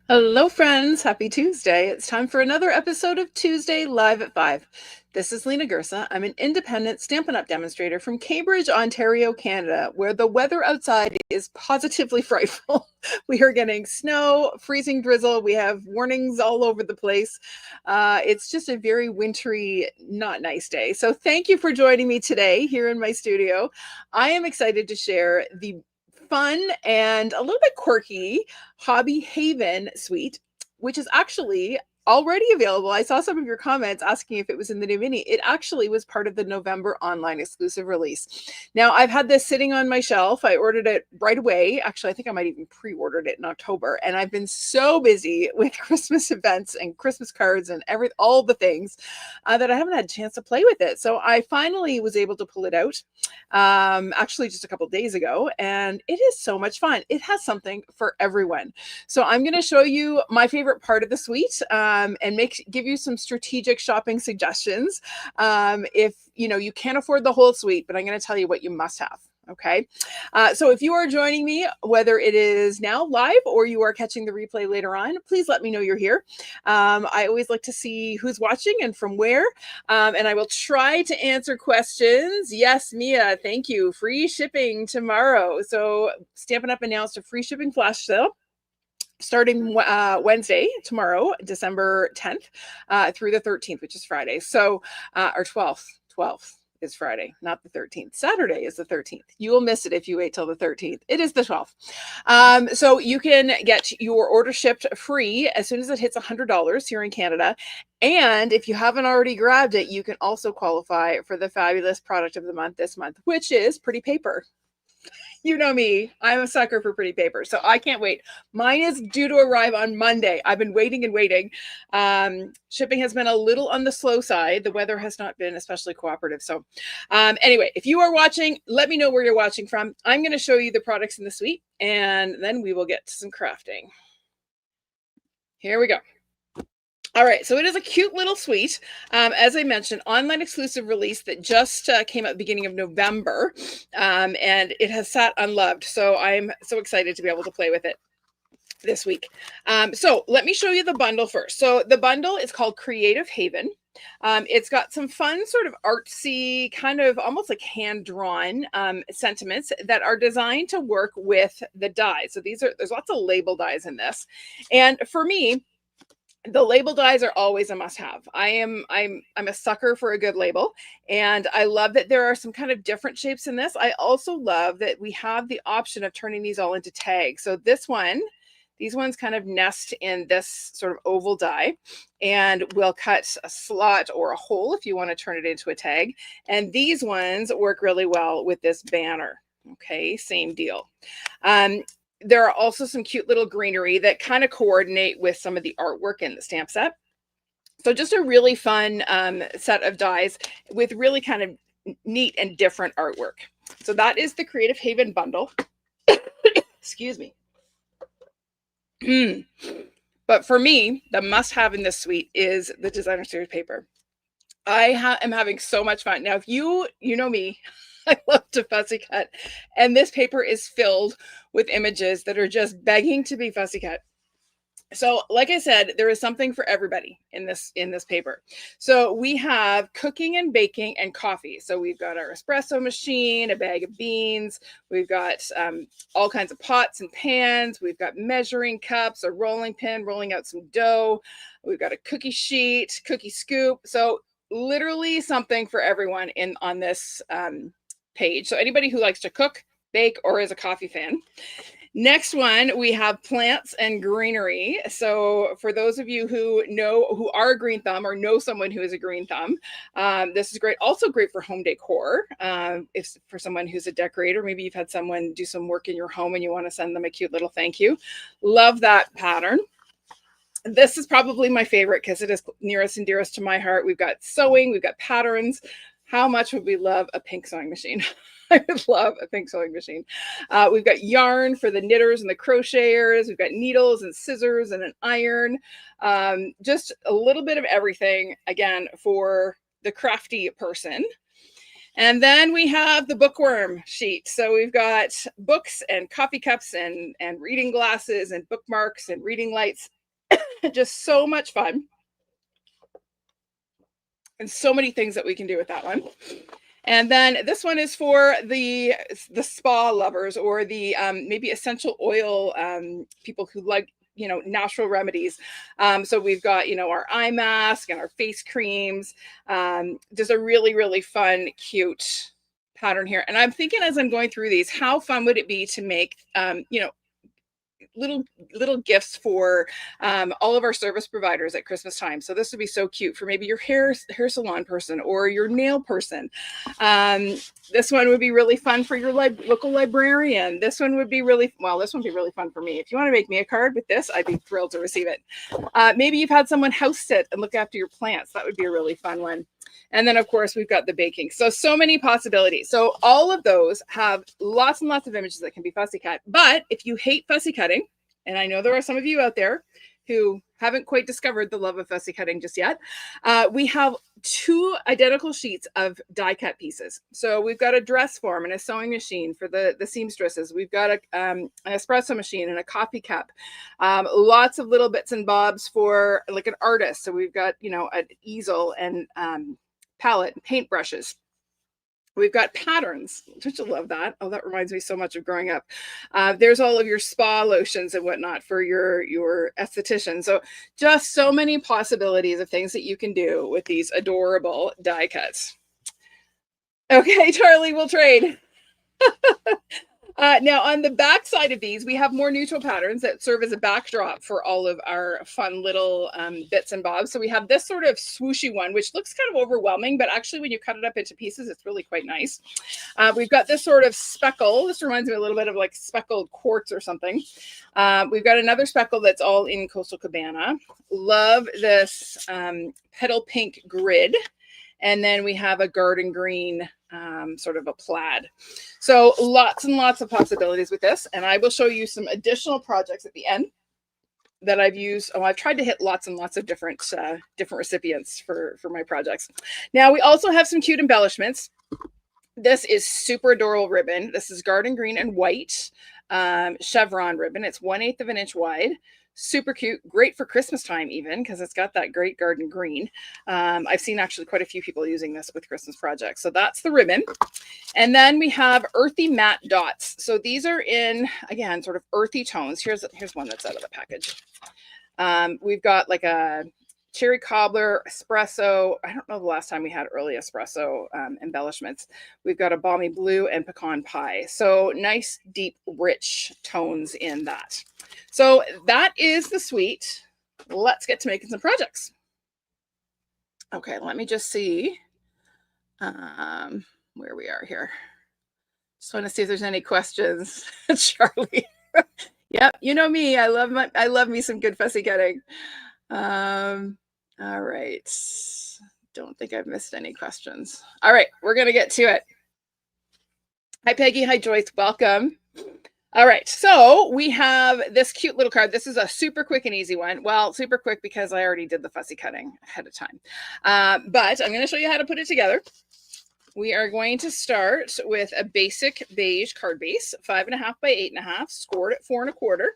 Hello, friends. Happy Tuesday. It's time for another episode of Tuesday Live at 5. This is Lena Gersa. I'm an independent Stampin' Up! Demonstrator from Cambridge, Ontario, Canada, where the weather outside is positively frightful. We are getting snow, freezing drizzle. We have warnings all over the place. It's just a very wintry, not nice day. So thank you for joining me today here in my studio. I am excited to share the fun and a little bit quirky Hobby Haven suite, which is actually already available. I saw some of your comments asking if it was in the new mini. It actually was part of the November online exclusive release. Now, I've had this sitting on my shelf. I ordered it right away. Actually, I think I might even pre-ordered it in October. And I've been so busy with Christmas events and Christmas cards and all the things that I haven't had a chance to play with it. So I finally was able to pull it out actually just a couple days ago, and it is so much fun. It has something for everyone. So I'm going to show you my favorite part of the suite and give you some strategic shopping suggestions. If you can't afford the whole suite, but I'm going to tell you what you must have. Okay. So if you are joining me, whether it is now live or you are catching the replay later on, please let me know you're here. I always like to see who's watching and from where. And I will try to answer questions. Yes, Mia, thank you. Free shipping tomorrow. So Stampin' Up! Announced a free shipping flash sale starting Wednesday, tomorrow, December 10th, through the 13th, which is Friday. So, or 12th is Friday, not the 13th. Saturday is the 13th. You will miss it if you wait till the 13th. It is the 12th. So you can get your order shipped free as soon as it hits $100 here in Canada. And if you haven't already grabbed it, you can also qualify for the fabulous product of the month this month, which is Pretty Paper. You know me, I'm a sucker for pretty paper, so I can't wait. Mine is due to arrive on Monday. I've been waiting and waiting. Shipping has been a little on the slow side. The weather has not been especially cooperative. So anyway, if you are watching, let me know where you're watching from. I'm going to show you the products in the suite, and then we will get to some crafting. Here we go. All right, so it is a cute little suite. As I mentioned, online exclusive release that just came out beginning of November, and it has sat unloved. So I'm so excited to be able to play with it this week. So let me show you the bundle first. So the bundle is called Creative Haven. It's got some fun sort of artsy, kind of almost like hand-drawn sentiments that are designed to work with the dies. So there's lots of label dies in this. And for me, the label dies are always a must-have. I'm a sucker for a good label, and I love that there are some kind of different shapes in this. I also love that we have the option of turning these all into tags. So these ones kind of nest in this sort of oval die, and we'll cut a slot or a hole if you want to turn it into a tag. And these ones work really well with this banner. Okay, same deal. There are also some cute little greenery that kind of coordinate with some of the artwork in the stamp set. So just a really fun set of dies with really kind of neat and different artwork. So that is the Creative Haven bundle. Excuse me. But for me, the must-have in this suite is the designer series paper. I am having so much fun. Now, if you know me, I love to fussy cut, and this paper is filled with images that are just begging to be fussy cut. So like I said, there is something for everybody in this paper. So we have cooking and baking and coffee. So we've got our espresso machine, a bag of beans. We've got all kinds of pots and pans. We've got measuring cups, a rolling pin, rolling out some dough. We've got a cookie sheet, cookie scoop. So literally something for everyone on this page. So anybody who likes to cook, bake, or is a coffee fan. Next one, we have plants and greenery. So for those of you who are a green thumb or know someone who is a green thumb, this is great. Also great for home decor. If for someone who's a decorator, maybe you've had someone do some work in your home and you want to send them a cute little thank you. Love that pattern. This is probably my favorite because it is nearest and dearest to my heart. We've got sewing, we've got patterns. How much would we love a pink sewing machine? I would love a pink sewing machine. We've got yarn for the knitters and the crocheters. We've got needles and scissors and an iron. Just a little bit of everything, again, for the crafty person. And then we have the bookworm sheet. So we've got books and coffee cups and reading glasses and bookmarks and reading lights. Just so much fun. And so many things that we can do with that one. And then this one is for the spa lovers, or the maybe essential oil people who like, you know, natural remedies. So we've got, you know, our eye mask and our face creams. Just a really, really fun, cute pattern here. And I'm thinking, as I'm going through these, how fun would it be to make, you know, little gifts for all of our service providers at Christmas time. So this would be so cute for maybe your hair salon person or your nail person. This one would be really fun for your local librarian. This one would be really, well, this one would be really fun for me. If you want to make me a card with this, I'd be thrilled to receive it. Maybe you've had someone house sit and look after your plants. That would be a really fun one. And then, of course, we've got the baking. So many possibilities. So all of those have lots and lots of images that can be fussy cut. But if you hate fussy cutting, and I know there are some of you out there who haven't quite discovered the love of fussy cutting just yet, we have 2 identical sheets of die cut pieces. So we've got a dress form and a sewing machine for the seamstresses. We've got an espresso machine and a coffee cup. Lots of little bits and bobs for like an artist. So we've got, you know, an easel and palette and paint brushes. We've got patterns. Don't you love that? Oh, that reminds me so much of growing up. There's all of your spa lotions and whatnot for your esthetician. So just so many possibilities of things that you can do with these adorable die cuts. Okay, Charlie, we'll trade. Now, on the back side of these, we have more neutral patterns that serve as a backdrop for all of our fun little bits and bobs. So we have this sort of swooshy one, which looks kind of overwhelming, but actually when you cut it up into pieces, it's really quite nice. We've got this sort of speckle. This reminds me a little bit of like speckled quartz or something. We've got another speckle that's all in Coastal Cabana. Love this Petal Pink grid. And then we have a garden green, sort of a plaid. So lots and lots of possibilities with this. And I will show you some additional projects at the end that I've used. Oh, I've tried to hit lots and lots of different recipients for my projects. Now we also have some cute embellishments. This is super adorable ribbon. This is garden green and white chevron ribbon. It's 1/8 of an inch wide. Super cute, great for Christmas time even, because it's got that great garden green. I've seen actually quite a few people using this with Christmas projects. So that's the ribbon. And then we have earthy matte dots. So these are in, again, sort of earthy tones. Here's one that's out of the package. We've got like a cherry cobbler, espresso. I don't know the last time we had early espresso embellishments. We've got a balmy blue and pecan pie. So nice, deep, rich tones in that. So that is the suite. Let's get to making some projects. Okay, let me just see where we are here. Just want to see if there's any questions. Charlie. Yep, you know me. I love me some good fussy cutting. All right. Don't think I've missed any questions. All right, we're going to get to it. Hi, Peggy. Hi, Joyce. Welcome. All right, so we have this cute little card. This is a super quick and easy one. Well, super quick because I already did the fussy cutting ahead of time. But I'm going to show you how to put it together. We are going to start with a basic beige card base, 5.5 by 8.5, scored at 4 1/4.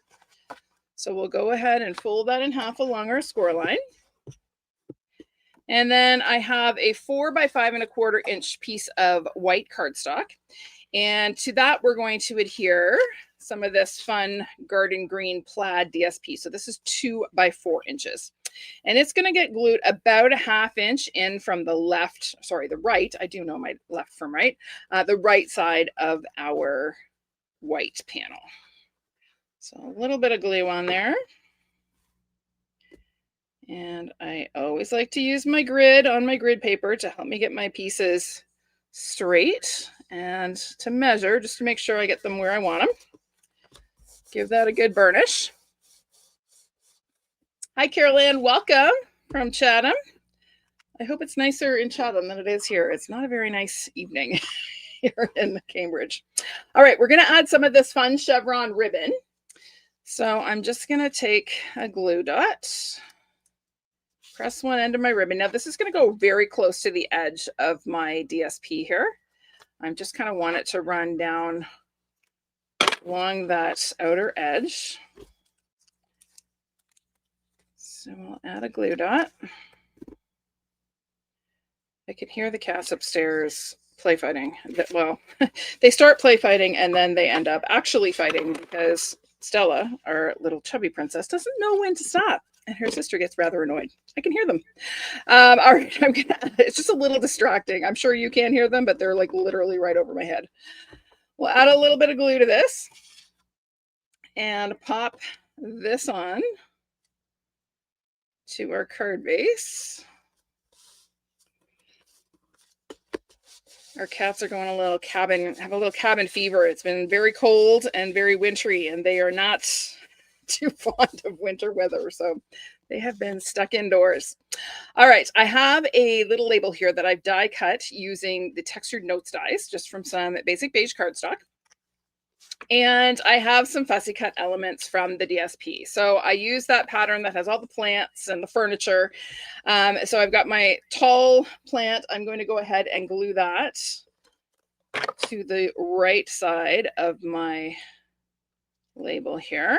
So we'll go ahead and fold that in half along our score line. And then I have a 4 by 5 1/4 inch piece of white cardstock. And to that, we're going to adhere some of this fun garden green plaid DSP. So this is 2 by 4 inches. And it's going to get glued about a 1/2 inch in from the left, sorry, the right. I do know my left from right. The right side of our white panel. So a little bit of glue on there. And I always like to use my grid on my grid paper to help me get my pieces straight and to measure just to make sure I get them where I want them. Give that a good burnish. Hi, Carol Ann. Welcome from Chatham. I hope it's nicer in Chatham than it is here. It's not a very nice evening here in Cambridge. All right, we're going to add some of this fun chevron ribbon. So I'm just going to take a glue dot, press one end of my ribbon. Now this is going to go very close to the edge of my DSP here. I just kind of want it to run down along that outer edge. So we'll add a glue dot. I can hear the cats upstairs play fighting. Well, they start play fighting and then they end up actually fighting because Stella, our little chubby princess, doesn't know when to stop. And her sister gets rather annoyed. I can hear them. All right, it's just a little distracting. I'm sure you can't hear them, but they're like literally right over my head. We'll add a little bit of glue to this and pop this on to our card base. Our cats are going have a little cabin fever. It's been very cold and very wintry, and they are not too fond of winter weather, so they have been stuck indoors. All right, I have a little label here that I've die cut using the textured notes dies, just from some basic beige cardstock. And I have some fussy cut elements from the DSP. So I use that pattern that has all the plants and the furniture. So I've got my tall plant. I'm going to go ahead and glue that to the right side of my label here.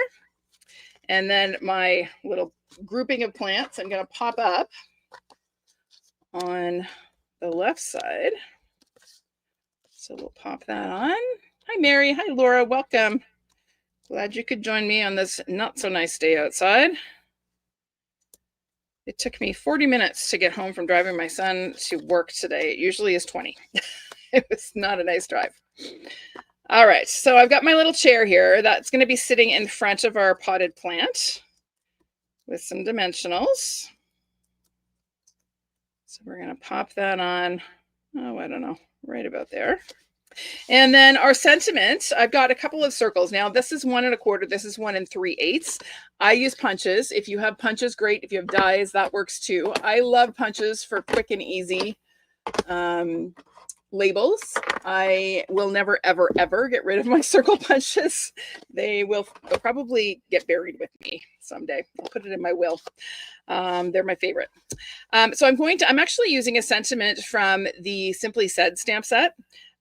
And then my little grouping of plants, I'm going to pop up on the left side. So we'll pop that on. Hi, Mary. Hi, Laura. Welcome. Glad you could join me on this not so nice day outside. It took me 40 minutes to get home from driving my son to work today. It usually is 20. It was not a nice drive. All right, so I've got my little chair here that's going to be sitting in front of our potted plant with some dimensionals. So we're going to pop that on, oh, I don't know, right about there. And then our sentiment, I've got a couple of circles. Now, this is 1 1/4. This is 1 3/8. I use punches. If you have punches, great. If you have dies, that works too. I love punches for quick and easy labels. I will never, ever, ever get rid of my circle punches. They'll probably get buried with me someday. I'll put it in my will. They're my favorite. So I'm actually using a sentiment from the Simply Said stamp set.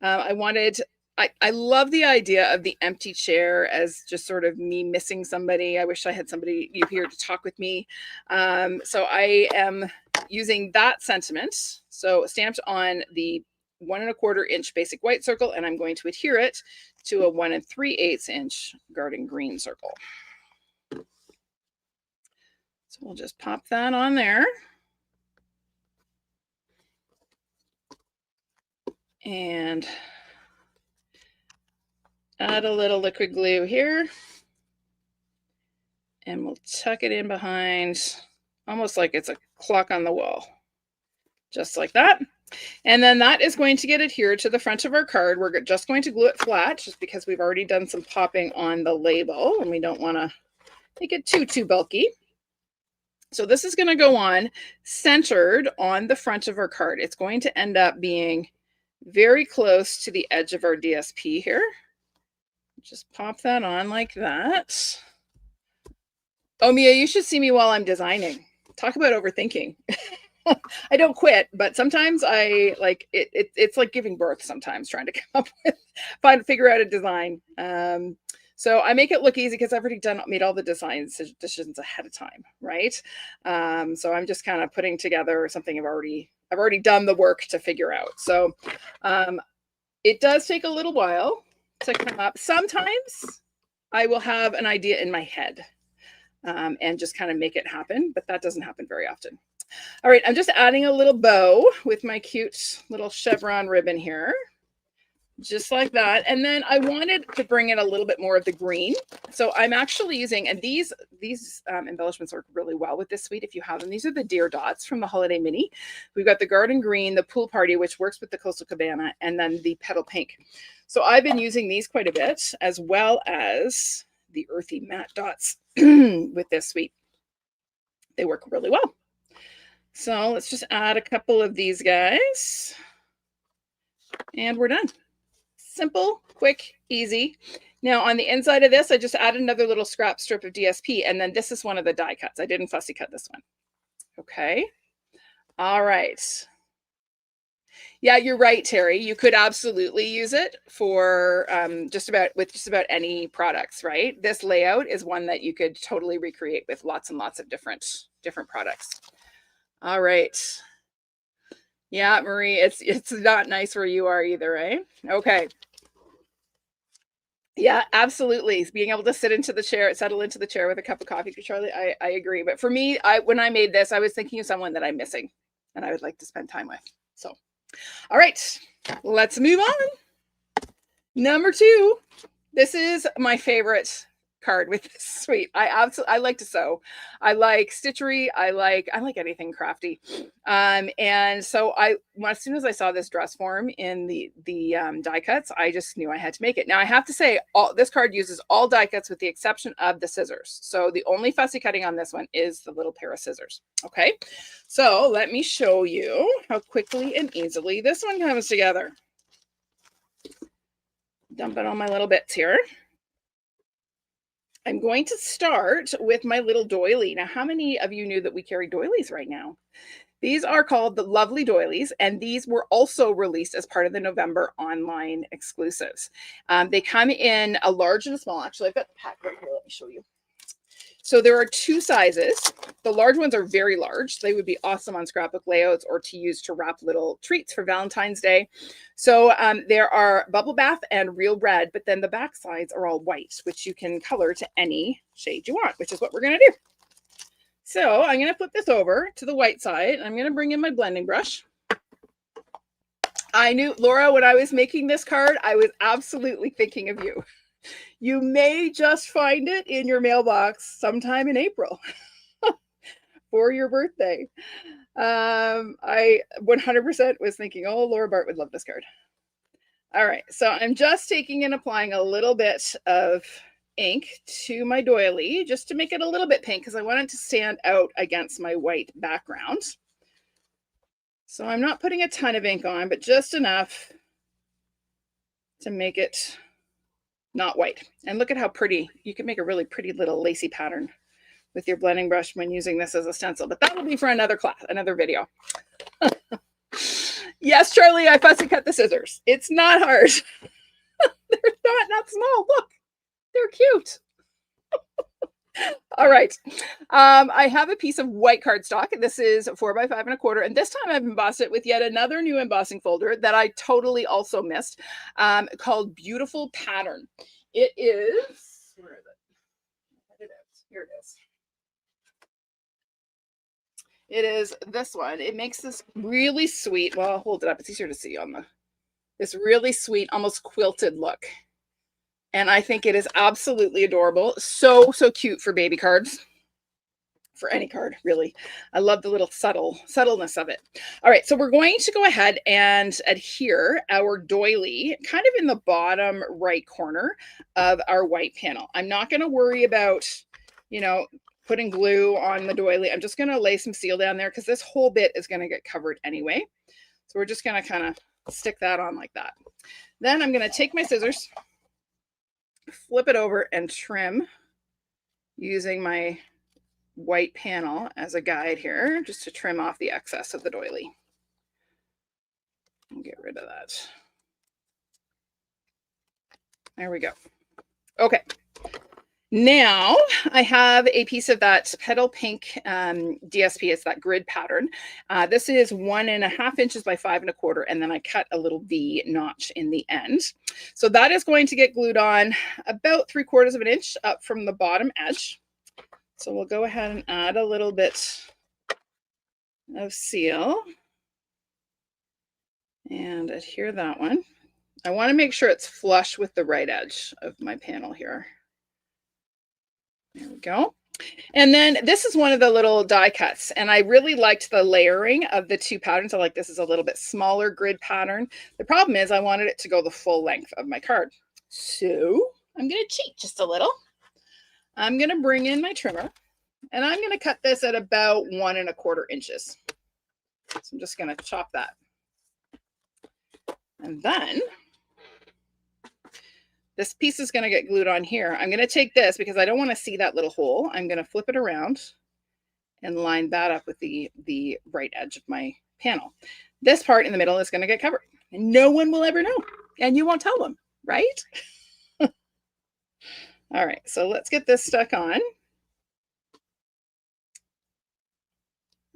I love the idea of the empty chair as just sort of me missing somebody. I wish I had somebody here to talk with me. So I am using that sentiment. So stamped on the 1 1/4 inch basic white circle, and I'm going to adhere it to a 1 3/8 inch garden green circle. So we'll just pop that on there. And add a little liquid glue here. And we'll tuck it in behind, almost like it's a clock on the wall. Just like that. And then that is going to get adhered to the front of our card. We're just going to glue it flat, just because we've already done some popping on the label, and we don't want to make it too bulky. So this is going to go on centered on the front of our card. It's going to end up being very close to the edge of our DSP here. Just pop that on like that. Oh, Mia, you should see me while I'm designing. Talk about overthinking. I don't quit, but sometimes I like it. It's like giving birth sometimes, trying to come up with, figure out a design. So I make it look easy because I've already made all the design decisions ahead of time, right? So I'm just kind of putting together something I've already done the work to figure out. So it does take a little while to come up. Sometimes I will have an idea in my head and just kind of make it happen, but that doesn't happen very often. All right, I'm just adding a little bow with my cute little chevron ribbon here, just like that. And then I wanted to bring in a little bit more of the green. So I'm actually using, and these embellishments work really well with this suite if you have them. These are the deer dots from the Holiday Mini. We've got the garden green, the pool party, which works with the coastal cabana, and then the petal pink. So I've been using these quite a bit, as well as the earthy matte dots with this suite. They work really well. So let's just add a couple of these guys and we're done. Simple, quick, easy. Now on the inside of this, I just added another little scrap strip of DSP, and then this is one of the die cuts. I didn't fussy cut this one. Okay. All right. Yeah, you're right, Terry. You could absolutely use it for just about any products, right? This layout is one that you could totally recreate with lots and lots of different products. All right. Yeah, Marie, it's not nice where you are either, eh? Okay. Yeah, absolutely. Being able to settle into the chair with a cup of coffee, Charlie, I agree. But for me, when I made this, I was thinking of someone that I'm missing and I would like to spend time with. So, all right, let's move on. Number 2. This is my favorite card with this suite. I like to sew. I like stitchery. I like anything crafty. And so as soon as I saw this dress form in the die cuts, I just knew I had to make it. Now I have to say, this card uses all die cuts with the exception of the scissors. So the only fussy cutting on this one is the little pair of scissors. Okay, so let me show you how quickly and easily this one comes together. Dump it on my little bits here. I'm going to start with my little doily. Now, how many of you knew that we carry doilies right now? These are called the Lovely Doilies, and these were also released as part of the November online exclusives. They come in a large and a small. Actually, I've got the pack right here. Let me show you. So there are 2 sizes. The large ones are very large. They would be awesome on scrapbook layouts or to use to wrap little treats for Valentine's Day. So there are bubble bath and real red, but then the back sides are all white, which you can color to any shade you want, which is what we're going to do. So I'm going to flip this over to the white side. I'm going to bring in my blending brush. I knew, Laura, when I was making this card, I was absolutely thinking of you. You may just find it in your mailbox sometime in April for your birthday. I 100% was thinking, oh, Laura Bart would love this card. All right, so I'm just taking and applying a little bit of ink to my doily just to make it a little bit pink because I want it to stand out against my white background. So I'm not putting a ton of ink on, but just enough to make it not white. And look at how pretty. You can make a really pretty little lacy pattern with your blending brush when using this as a stencil, but that will be for another class, another video. Yes, Charlie, I fussy cut the scissors. It's not hard. They're not small. Look, they're cute. All right. I have a piece of white cardstock. This is 4 by 5 1/4. And this time I've embossed it with yet another new embossing folder that I totally also missed, called Beautiful Pattern. It is, where is it? Here it is. It is this one. It makes this really sweet, well, I'll hold it up. It's easier to see on this really sweet, almost quilted look. And I think it is absolutely adorable. So cute for baby cards. For any card, really. I love the little subtleness of it. All right, so we're going to go ahead and adhere our doily kind of in the bottom right corner of our white panel. I'm not going to worry about, putting glue on the doily. I'm just going to lay some seal down there because this whole bit is going to get covered anyway. So we're just going to kind of stick that on like that. Then I'm going to take my scissors, flip it over and trim using my white panel as a guide here, just to trim off the excess of the doily. I'll get rid of that. There we go. Okay. Now I have a piece of that Petal Pink DSP. It's that grid pattern. This is 1.5 inches by 5 1/4, and then I cut a little V notch in the end. So that is going to get glued on about 3/4 of an inch up from the bottom edge. So we'll go ahead and add a little bit of seal and adhere that one. I want to make sure it's flush with the right edge of my panel here. There we go. And then this is one of the little die cuts, and I really liked the layering of the 2 patterns. I like this is a little bit smaller grid pattern. The problem is I wanted it to go the full length of my card. So I'm going to cheat just a little. I'm going to bring in my trimmer, and I'm going to cut this at about 1 1/4 inches. So I'm just going to chop that. And then this piece is going to get glued on here. I'm going to take this because I don't want to see that little hole. I'm going to flip it around and line that up with the right edge of my panel. this part in the middle is going to get covered. And no one will ever know. And you won't tell them, right? All right, so let's get this stuck on.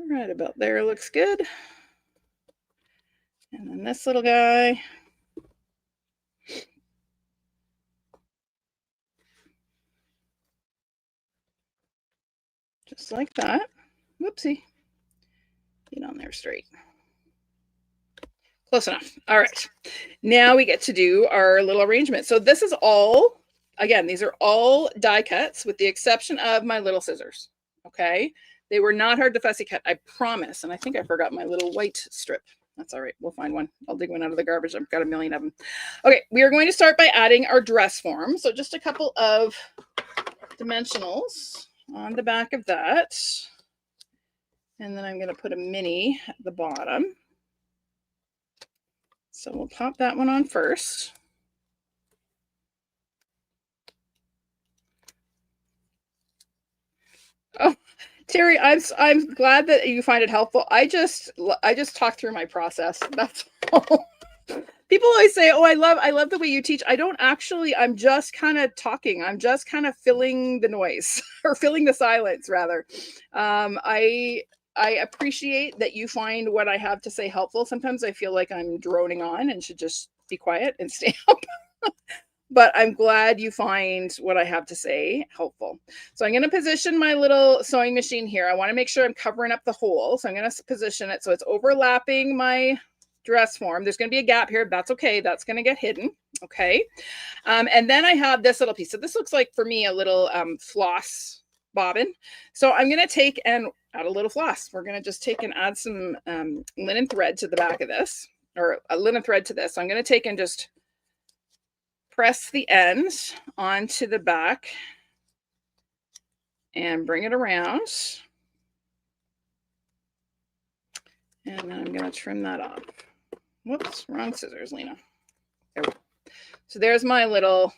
Right about there looks good. And then this little guy. Just like that. Whoopsie. Get on there straight. Close enough. All right. Now we get to do our little arrangement. So this is all, again, these are all die cuts with the exception of my little scissors. Okay. They were not hard to fussy cut, I promise. And I think I forgot my little white strip. That's all right. We'll find one. I'll dig one out of the garbage. I've got a million of them. Okay. We are going to start by adding our dress form. So just a couple of dimensionals on the back of that. And then I'm going to put a mini at the bottom. So we'll pop that one on first. Oh, Terry, I'm glad that you find it helpful. I just talk through my process. That's all. People always say, "Oh, I love the way you teach." I don't actually. I'm just kind of talking. I'm just kind of filling the noise or filling the silence, rather. I appreciate that you find what I have to say helpful. Sometimes I feel like I'm droning on and should just be quiet and stay up. But I'm glad you find what I have to say helpful. So I'm going to position my little sewing machine here. I want to make sure I'm covering up the hole. So I'm going to position it so it's overlapping my dress form. There's going to be a gap here. That's okay. That's going to get hidden. Okay. And then I have this little piece. So this looks like for me a little floss bobbin. So I'm going to take and add a little floss. We're going to just take and add some linen thread to the back of this, or a linen thread to this. So I'm going to take and just press the end onto the back and bring it around. And then I'm going to trim that off. Whoops, wrong scissors, Lena. There we go. So there's my little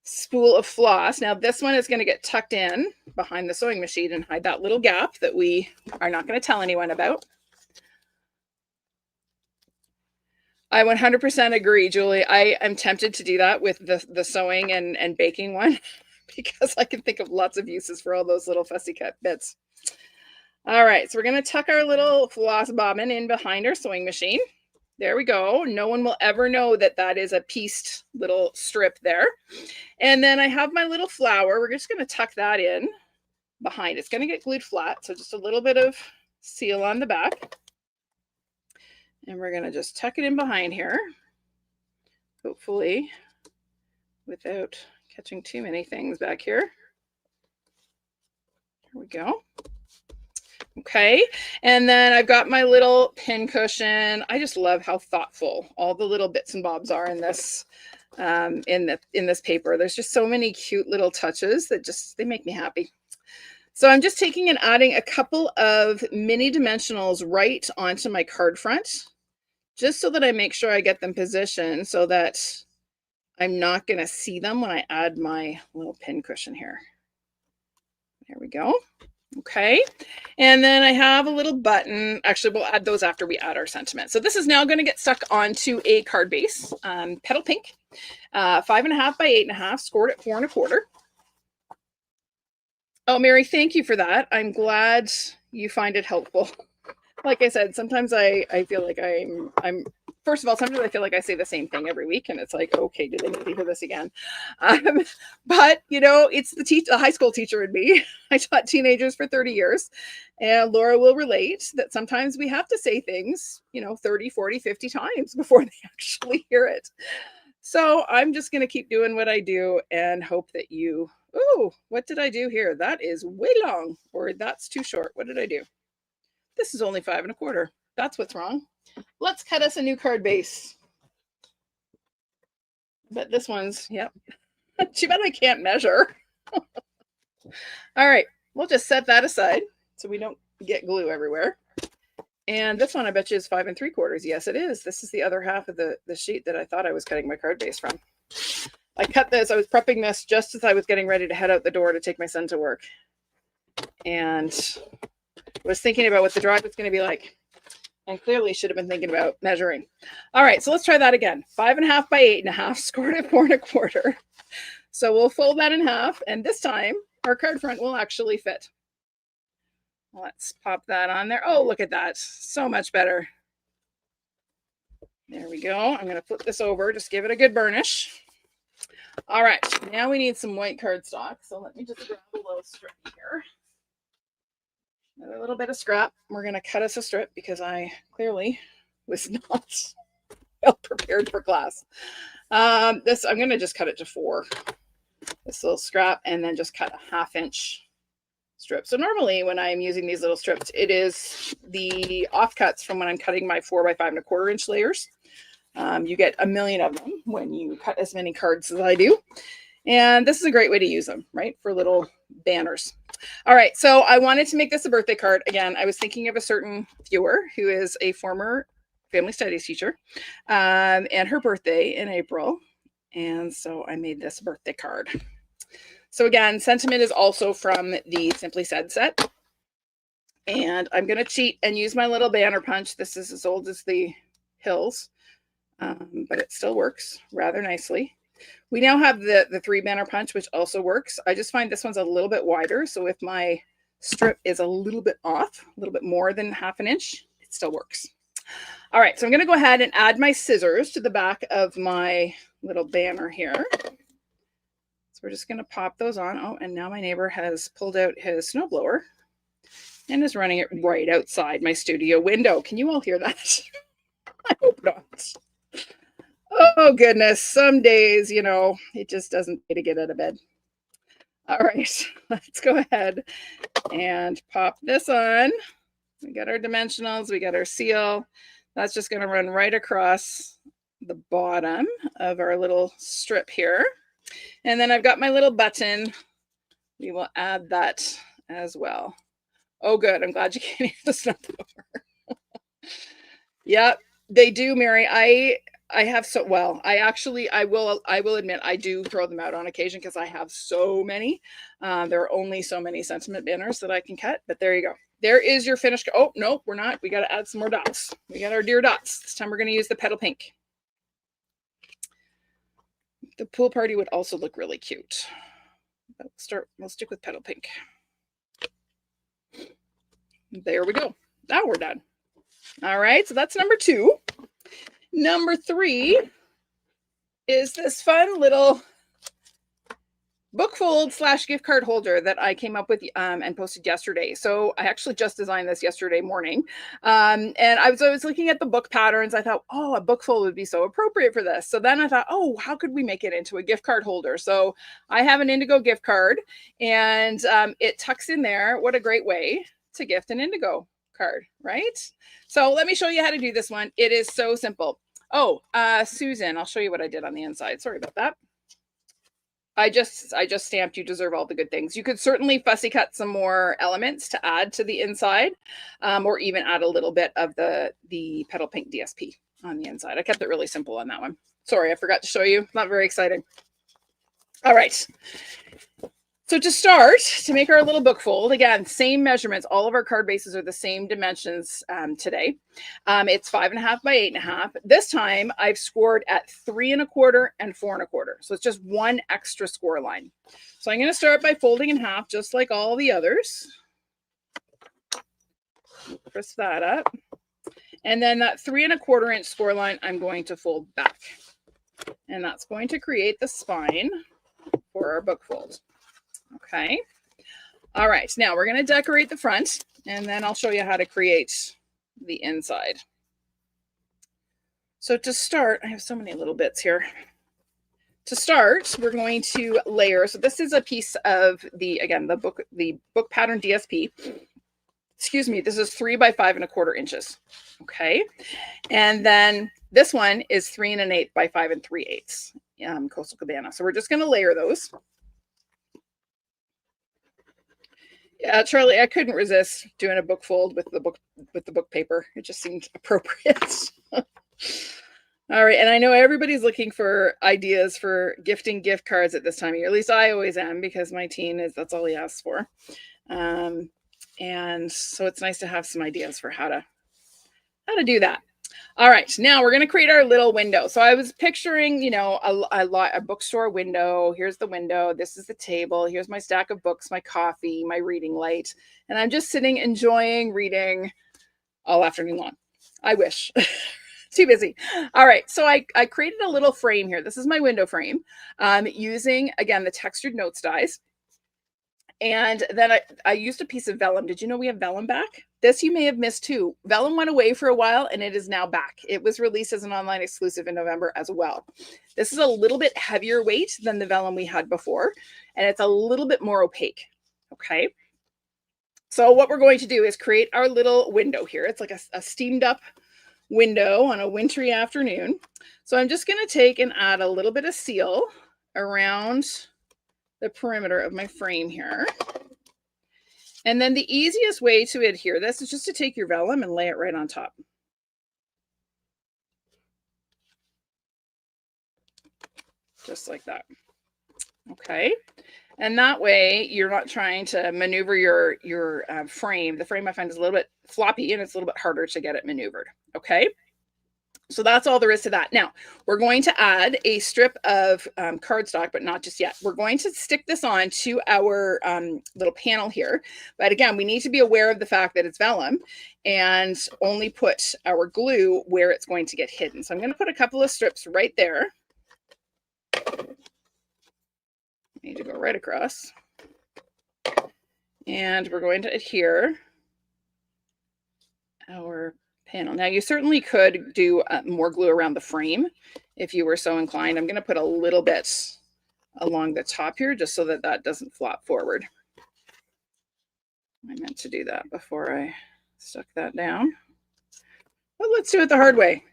spool of floss. Now this one is going to get tucked in behind the sewing machine and hide that little gap that we are not going to tell anyone about. I 100% agree, Julie. I am tempted to do that with the sewing and baking one because I can think of lots of uses for all those little fussy cut bits. All right, so we're going to tuck our little floss bobbin in behind our sewing machine. There we go. No one will ever know that that is a pieced little strip there. And then I have my little flower. We're just going to tuck that in behind. It's going to get glued flat, so just a little bit of seal on the back. And we're going to just tuck it in behind here, hopefully without catching too many things back here. Here we go. Okay, and then I've got my little pin cushion. I just love how thoughtful all the little bits and bobs are in this in this paper. There's just so many cute little touches that they make me happy. So I'm just taking and adding a couple of mini dimensionals right onto my card front, just so that I make sure I get them positioned so that I'm not going to see them when I add my little pin cushion here. There we go. Okay, and then I have a little button. Actually, we'll add those after we add our sentiment. So this is now going to get stuck onto a card base, Petal Pink, 5.5 by 8.5, scored at 4 1/4. Oh, Mary, thank you for that. I'm glad you find it helpful. Like I said, sometimes I feel like I'm first of all, sometimes I feel like I say the same thing every week, and it's like, okay, do they need to hear this again? But you know, it's the high school teacher in me. I taught teenagers for 30 years, and Laura will relate that sometimes we have to say things, 30, 40, 50 times before they actually hear it. So I'm just going to keep doing what I do and hope that you, oh, what did I do here? That is way long, or that's too short. What did I do? This is only 5 1/4. That's what's wrong. Let's cut us a new card base. But this one's, yep. Too bad I can't measure. All right, we'll just set that aside so we don't get glue everywhere. And this one I bet you is 5 3/4. Yes, it is. This is the other half of the sheet that I thought I was cutting my card base from. I cut this, I was prepping this just as I was getting ready to head out the door to take my son to work. And was thinking about what the drive was going to be like. and clearly should have been thinking about measuring. All right, so let's try that again. 5.5 by 8.5, scored at 4.25. So we'll fold that in half, and this time our card front will actually fit. Let's pop that on there. Oh, look at that. So much better. There we go. I'm going to flip this over. Just give it a good burnish. All right. Now we need some white cardstock. So let me just grab a little strip here. Another little bit of scrap. We're going to cut us a strip because I clearly was not well prepared for class. I'm going to just cut it to 4. This little scrap, and then just cut a 1/2 inch strip. So normally when I'm using these little strips, it is the offcuts from when I'm cutting my 4 by 5.25 inch layers. You get a million of them when you cut as many cards as I do. And this is a great way to use them, right? For little banners. All right, so I wanted to make this a birthday card. Again, I was thinking of a certain viewer who is a former family studies teacher, and her birthday in April. And so I made this birthday card. So again, sentiment is also from the Simply Said set. And I'm going to cheat and use my little banner punch. This is as old as the hills, but it still works rather nicely. We now have the 3 banner punch, which also works. I just find this one's a little bit wider. So if my strip is a little bit off, a little bit more than 1/2 inch, it still works. All right, so I'm going to go ahead and add my scissors to the back of my little banner here. So we're just going to pop those on. Oh, and now my neighbor has pulled out his snowblower and is running it right outside my studio window. Can you all hear that? I hope not. Oh, goodness. Some days, you know, it just doesn't pay to get out of bed. All right, let's go ahead and pop this on. We got our dimensionals. We got our seal. That's just going to run right across the bottom of our little strip here. And then I've got my little button. We will add that as well. Oh, good. I'm glad you can't hear the snowblower. Yep, they do, Mary. I have I will admit I do throw them out on occasion because I have so many. There are only so many sentiment banners that I can cut, but there you go. There is your finished. Oh, no, we're not. We got to add some more dots. We got our dear dots. This time we're going to use the Petal Pink. The pool party would also look really cute. We'll stick with Petal Pink. There we go. Now we're done. All right, so that's number 2. Number 3 is this fun little book fold / gift card holder that I came up with and posted yesterday. So I actually just designed this yesterday morning. And I was looking at the book patterns. I thought, oh, a book fold would be so appropriate for this. So then I thought, oh, how could we make it into a gift card holder? So I have an Indigo gift card, and it tucks in there. What a great way to gift an Indigo card, right? So let me show you how to do this one. It is so simple. Oh, Susan, I'll show you what I did on the inside. Sorry about that. I just stamped "You deserve all the good things." You could certainly fussy cut some more elements to add to the inside, or even add a little bit of the Petal Pink DSP on the inside. I kept it really simple on that one. Sorry, I forgot to show you. Not very exciting. All right. So to start, to make our little book fold, again, same measurements. All of our card bases are the same dimensions today. It's 5.5 by 8.5. This time I've scored at 3.25 and 4.25. So it's just one extra score line. So I'm going to start by folding in half, just like all the others. Press that up. And then that 3.25 inch score line, I'm going to fold back. And that's going to create the spine for our book fold. Okay. All right. Now we're going to decorate the front, and then I'll show you how to create the inside. So to start, I have so many little bits here. To start, we're going to layer. So this is a piece of the book pattern DSP. Excuse me. This is 3 by 5.25 inches. Okay. And then this one is 3 1/8 by 5 3/8. Coastal Cabana. So we're just going to layer those. Yeah, Charlie, I couldn't resist doing a book fold with the book paper. It just seemed appropriate. All right, and I know everybody's looking for ideas for gifting gift cards at this time of year. At least I always am, because my teen that's all he asks for. And so it's nice to have some ideas for how how to do that. All right, now we're going to create our little window. So I was picturing, you know, a bookstore window. Here's the window. This is the table. Here's my stack of books, my coffee, my reading light. And I'm just sitting enjoying reading all afternoon long. I wish. Too busy. All right, so I created a little frame here. This is my window frame using, again, the textured notes dies. And then I used a piece of vellum. Did you know we have vellum back? This you may have missed too. Vellum went away for a while and it is now back. It was released as an online exclusive in November as well. This is a little bit heavier weight than the vellum we had before, and it's a little bit more opaque. Okay. So what we're going to do is create our little window here. It's like a steamed up window on a wintry afternoon. So I'm just going to take and add a little bit of seal around the perimeter of my frame here. And then the easiest way to adhere this is just to take your vellum and lay it right on top. Just like that. Okay. And that way you're not trying to maneuver your frame. The frame I find is a little bit floppy and it's a little bit harder to get it maneuvered. Okay. So that's all there is to that. Now we're going to add a strip of cardstock, but not just yet. We're going to stick this on to our little panel here. But again, we need to be aware of the fact that it's vellum and only put our glue where it's going to get hidden. So I'm going to put a couple of strips right there. Need to go right across. And we're going to adhere our panel. Now you certainly could do more glue around the frame if you were so inclined. I'm going to put a little bit along the top here just so that that doesn't flop forward. I meant to do that before I stuck that down. But let's do it the hard way.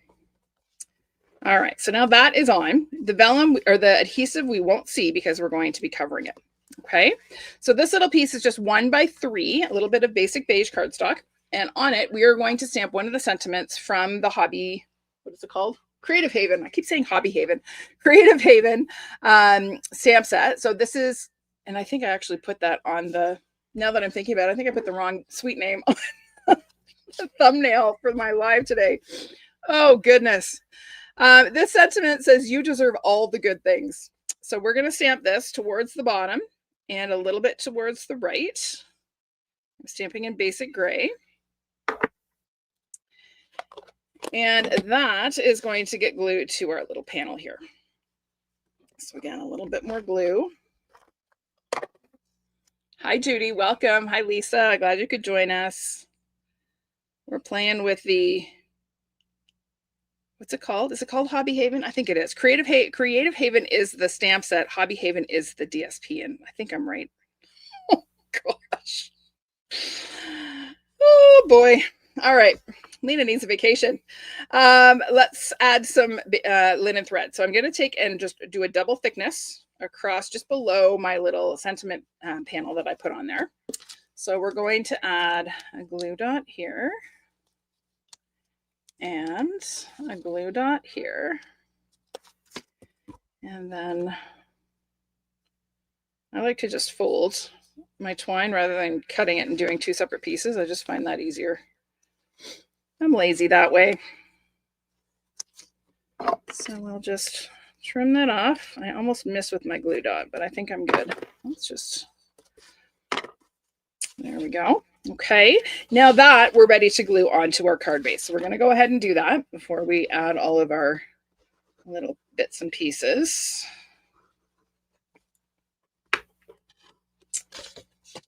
All right, so now that is on. The vellum or the adhesive we won't see because we're going to be covering it. Okay, so this little piece is just 1 by 3, a little bit of basic beige cardstock. And on it, we are going to stamp one of the sentiments from the Hobby, what is it called? Creative Haven. I keep saying Hobby Haven. Creative Haven stamp set. So this is, and I think I actually put that on the, now that I'm thinking about it, I think I put the wrong sweet name on the thumbnail for my live today. Oh, goodness. This sentiment says, you deserve all the good things. So we're going to stamp this towards the bottom and a little bit towards the right. I'm stamping in basic gray. And that is going to get glued to our little panel here. So again, a little bit more glue. Hi, Judy. Welcome. Hi, Lisa. Glad you could join us. We're playing with the, what's it called? Is it called Hobby Haven? I think it is. Creative Haven is the stamp set. Hobby Haven is the DSP. And I think I'm right. Oh, gosh. Oh, boy. All right. Lena needs a vacation. Let's add some linen thread. So I'm going to take and just do a double thickness across just below my little sentiment panel that I put on there. So we're going to add a glue dot here and a glue dot here. And then I like to just fold my twine rather than cutting it and doing 2 separate pieces. I just find that easier. I'm lazy that way. So I'll just trim that off. I almost missed with my glue dot, but I think I'm good. Let's just, there we go. Okay, now that we're ready to glue onto our card base. So we're going to go ahead and do that before we add all of our little bits and pieces.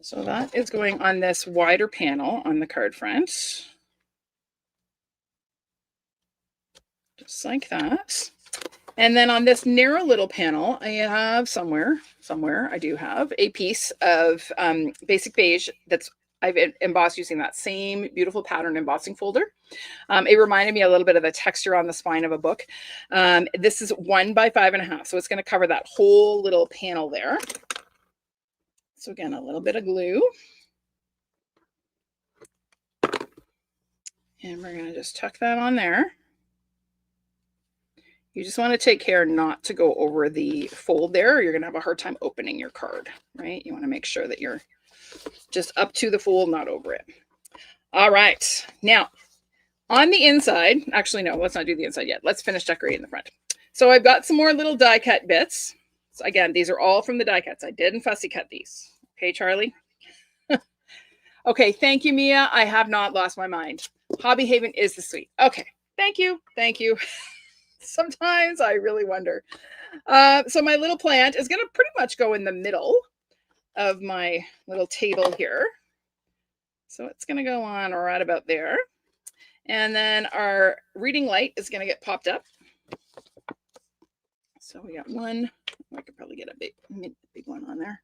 So that is going on this wider panel on the card front. Just like that. And then on this narrow little panel, I have somewhere I do have a piece of basic beige that's I've embossed using that same beautiful pattern embossing folder. It reminded me a little bit of the texture on the spine of a book. This is 1 by 5.5, so it's going to cover that whole little panel there. So again, a little bit of glue. And we're going to just tuck that on there. You just want to take care not to go over the fold there, or you're going to have a hard time opening your card, right? You want to make sure that you're just up to the fold, not over it. All right. Now, On the inside, actually, no, let's not do the inside yet. Let's finish decorating the front. So I've got some more little die cut bits. So again, these are all from the die cuts. I didn't fussy cut these. Okay, Charlie? Okay, thank you, Mia. I have not lost my mind. Hobby Haven is the sweet. Okay, thank you. Thank you. Sometimes I really wonder. So my little plant is going to pretty much go in the middle of my little table here. So it's going to go on right about there. And then our reading light is going to get popped up. So we got one. I could probably get a big one on there.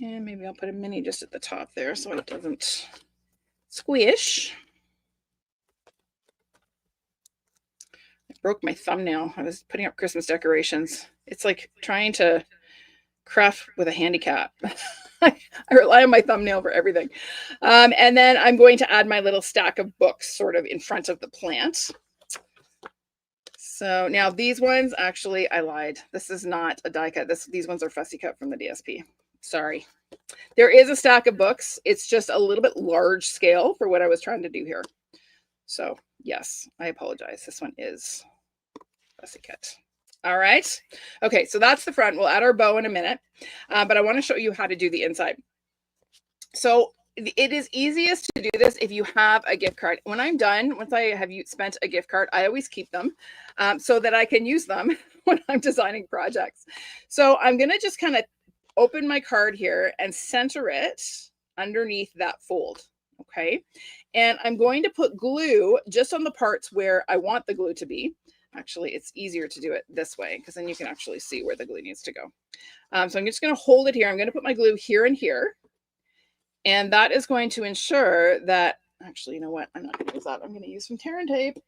And maybe I'll put a mini just at the top there so it doesn't squish. I broke my thumbnail. I was putting up Christmas decorations. It's like trying to craft with a handicap. I rely on my thumbnail for everything. And then I'm going to add my little stack of books sort of in front of the plant. So now these ones, actually, I lied. This is not a die cut. These ones are fussy cut from the DSP. Sorry. There is a stack of books. It's just a little bit large scale for what I was trying to do here. So yes, I apologize. This one is fussy cut. All right. Okay, so that's the front. We'll add our bow in a minute, but I want to show you how to do the inside. So it is easiest to do this if you have a gift card. When I'm done, once I have spent a gift card, I always keep them so that I can use them when I'm designing projects. So I'm going to just kind of open my card here and center it underneath that fold. Okay. And I'm going to put glue just on the parts where I want the glue to be. Actually, it's easier to do it this way because then you can actually see where the glue needs to go. So I'm just going to hold it here. I'm going to put my glue here and here. And that is going to ensure that, actually, you know what? I'm not going to use that. I'm going to use some tear and tape.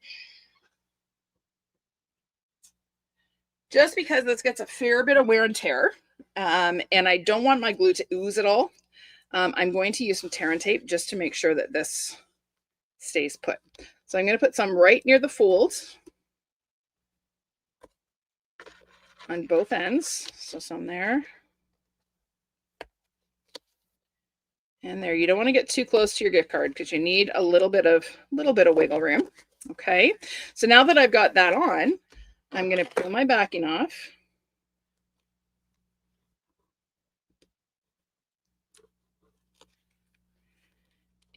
Just because this gets a fair bit of wear and tear. And I don't want my glue to ooze at all. I'm going to use some tear and tape just to make sure that this stays put. So I'm going to put some right near the fold on both ends. So some there. And there, you don't want to get too close to your gift card because you need a little bit of wiggle room. Okay, so now that I've got that on, I'm going to peel my backing off.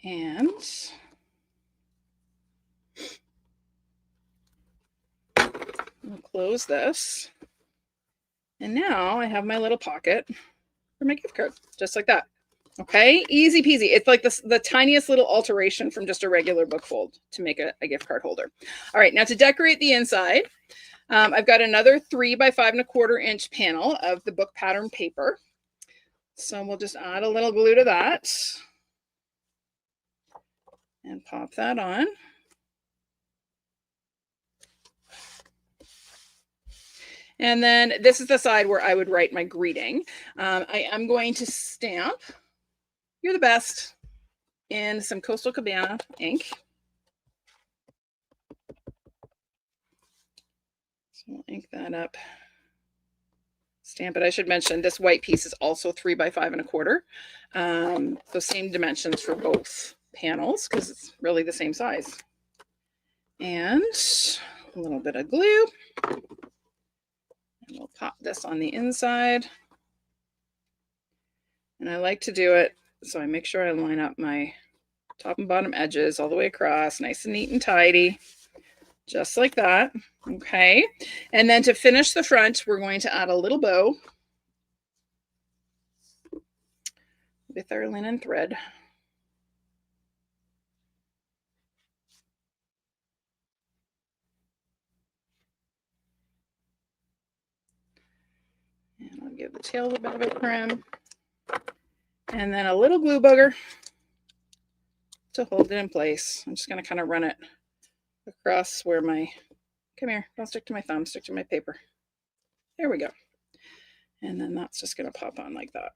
And we'll close this. And now I have my little pocket for my gift card, just like that. Okay, easy peasy. It's like the tiniest little alteration from just a regular book fold to make a gift card holder. All right, now to decorate the inside, I've got another 3 by 5 1/4 inch panel of the book pattern paper. So we'll just add a little glue to that and pop that on. And then this is the side where I would write my greeting. I am going to stamp "You're the best" in some Coastal Cabana ink. So we'll ink that up. Stamp it. I should mention this white piece is also 3 by 5 1/4. So same dimensions for both panels because it's really the same size. And a little bit of glue. And we'll pop this on the inside. And I like to do it so I make sure I line up my top and bottom edges all the way across, nice and neat and tidy, just like that. Okay. And then to finish the front, we're going to add a little bow with our linen thread. And I'll give the tail a little bit of a trim. And then a little glue booger to hold it in place. I'm just going to kind of run it across where my, come here, don't stick to my thumb, stick to my paper. There we go. And then that's just going to pop on like that.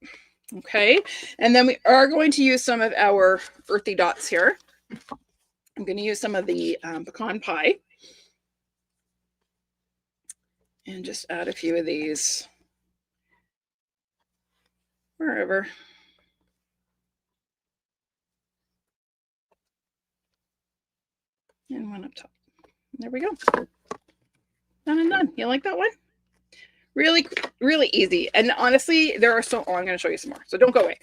Okay. And then we are going to use some of our earthy dots here. I'm going to use some of the pecan pie. And just add a few of these wherever. and one up top. There we go. Done and done. You like that one? Really, really easy. And honestly, there are I'm going to show you some more. So don't go away.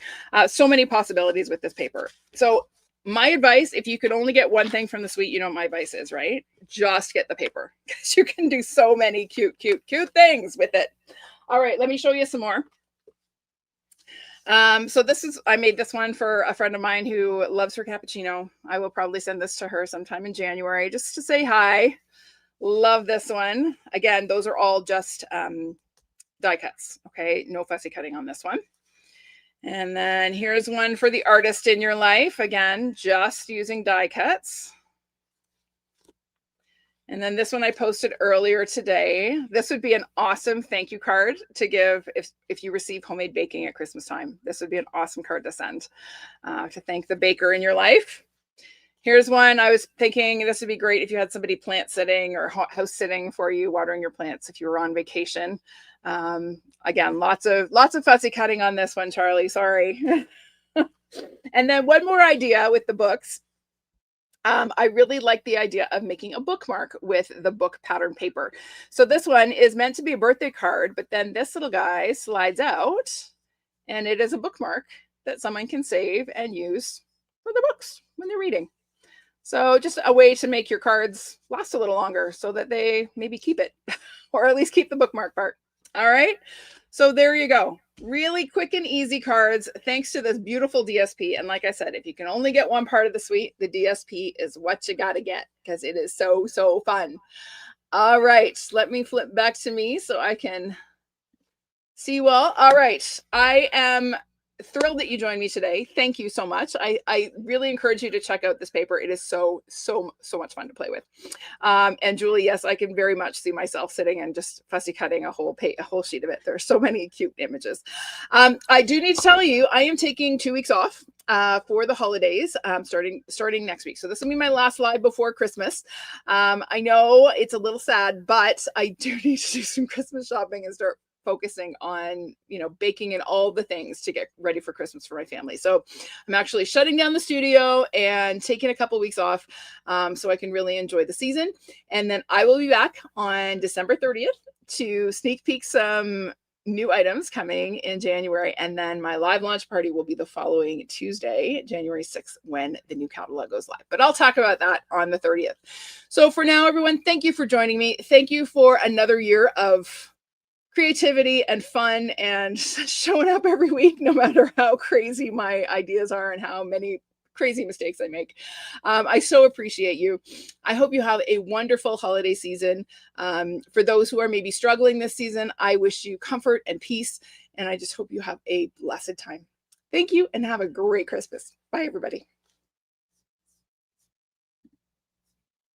So many possibilities with this paper. So my advice, if you could only get one thing from the suite, you know what my advice is, right? Just get the paper because you can do so many cute, cute, cute things with it. All right, let me show you some more. So I made this one for a friend of mine who loves her cappuccino. I will probably send this to her sometime in January just to say hi. Love this one. Again, those are all just die cuts. Okay, no fussy cutting on this one. And then here's one for the artist in your life. Again, just using die cuts. And then this one I posted earlier today. This would be an awesome thank you card to give if you receive homemade baking at Christmas time. This would be an awesome card to send to thank the baker in your life. Here's one. I was thinking this would be great if you had somebody plant sitting or house sitting for you, watering your plants if you were on vacation. Again, lots of fussy cutting on this one, Charlie. Sorry. And then one more idea with the books. I really like the idea of making a bookmark with the book pattern paper. So this one is meant to be a birthday card, but then this little guy slides out and it is a bookmark that someone can save and use for the books when they're reading. So just a way to make your cards last a little longer so that they maybe keep it or at least keep the bookmark part. All right. So there you go. Really quick and easy cards thanks to this beautiful DSP. And like I said, if you can only get one part of the suite, the DSP is what you got to get because it is so, so fun. All right. Let me flip back to me so I can see you all. All right. I am thrilled that you joined me today. Thank you so much. I really encourage you to check out this paper. It is so much fun to play with. And Julie, yes, I can very much see myself sitting and just fussy cutting a whole sheet of it. There are so many cute images. I do need to tell you, I am taking 2 weeks off for the holidays, starting next week. So this will be my last live before Christmas. I know it's a little sad, but I do need to do some Christmas shopping and start focusing on, baking and all the things to get ready for Christmas for my family. So I'm actually shutting down the studio and taking a couple weeks off so I can really enjoy the season. And then I will be back on December 30th to sneak peek some new items coming in January. And then my live launch party will be the following Tuesday, January 6th, when the new catalog goes live. But I'll talk about that on the 30th. So for now, everyone, thank you for joining me. Thank you for another year of creativity and fun and showing up every week, no matter how crazy my ideas are and how many crazy mistakes I make. I so appreciate you. I hope you have a wonderful holiday season. For those who are maybe struggling this season, I wish you comfort and peace. And I just hope you have a blessed time. Thank you and have a great Christmas. Bye, everybody.